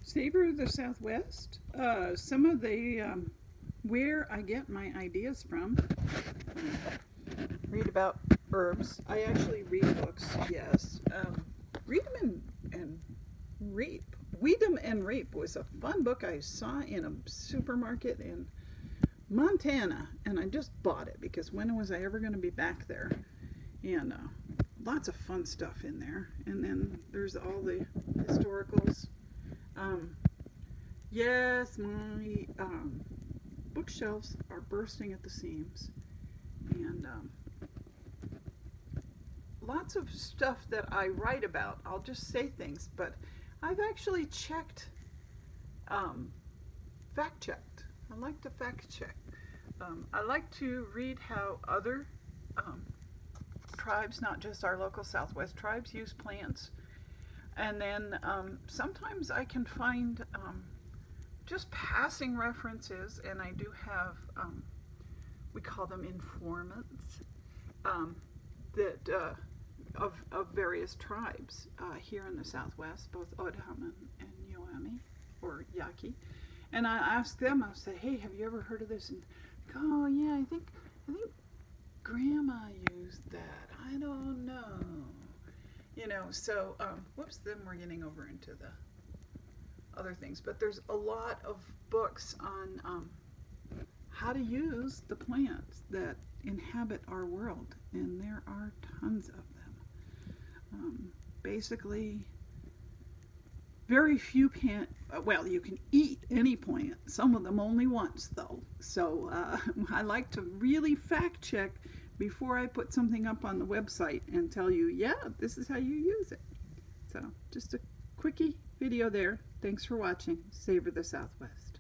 Savor the Southwest. Some of the where I get my ideas from. Read about herbs. I actually read books. Yes. Read them and reap. Weed 'em and Reap was a fun book I saw in a supermarket in Montana, and I just bought it because when was I ever going to be back there? And lots of fun stuff in there. And then there's all the historicals. Um, yes, my bookshelves are bursting at the seams, and lots of stuff that I write about. I'll just say things, but I've actually checked, fact checked. I like to fact check. I like to read how other um, tribes, not just our local Southwest tribes, use plants. And then sometimes I can find just passing references, and I do have, we call them informants, that of various tribes here in the Southwest, both Odham and Yoami, or Yaqui. And I ask them, I'll say, hey, have you ever heard of this? And they go, oh yeah, I think Grandma used that. I don't know. You know, so, whoops, then we're getting over into the other things. But there's a lot of books on how to use the plants that inhabit our world, and there are tons of them. Basically, very few well, you can eat any plant, some of them only once though. So I like to really fact check before I put something up on the website and tell you, yeah, this is how you use it. So just a quickie video there. Thanks for watching. Savor the Southwest.